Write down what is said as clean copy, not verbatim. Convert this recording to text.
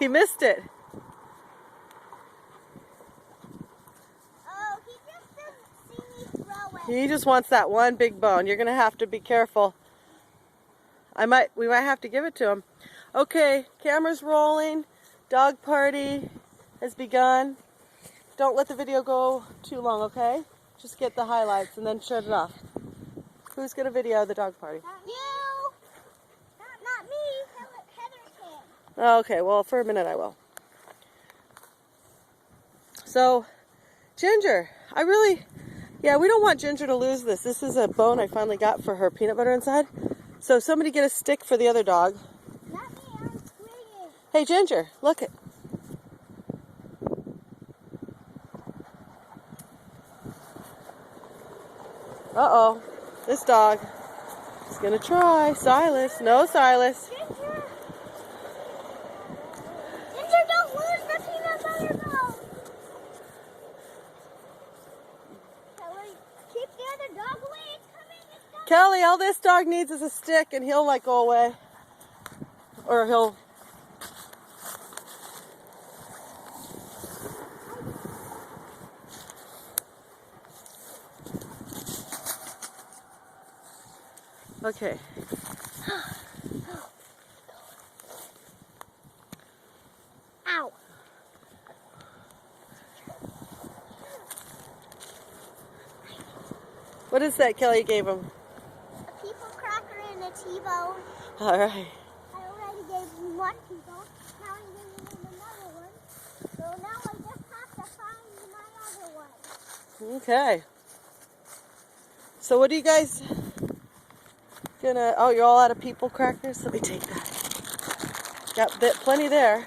He missed it. Oh, he just doesn't see me throw it. He just wants that one big bone. You're gonna have to be careful. We might have to give it to him. Okay, camera's rolling. Dog party has begun. Don't let the video go too long, okay? Just get the highlights and then shut it off. Who's gonna video the dog party? Not you. Not me. Heather's hand. Oh, okay, well, for a minute I will. So, Ginger, yeah, we don't want Ginger to lose this. This is a bone I finally got for her peanut butter inside. So somebody get a stick for the other dog. Not me, I'm swinging. Hey, Ginger, look it. Uh-oh, this dog is gonna try. Silas, no, Silas. Ginger. Ginger, don't lose the peanut butter bone. Kelly, keep the other dog away. It's coming. Kelly, all this dog needs is a stick and he'll like go away. Or he'll... Okay. Ow. What is that Kelly gave him? A people cracker and a T-bone. All right. I already gave him one T-bone. Now I'm giving him another one. So now I just have to find my other one. Okay. So what are you guys gonna... Oh, you're all out of people crackers? Let me take that. Got plenty there.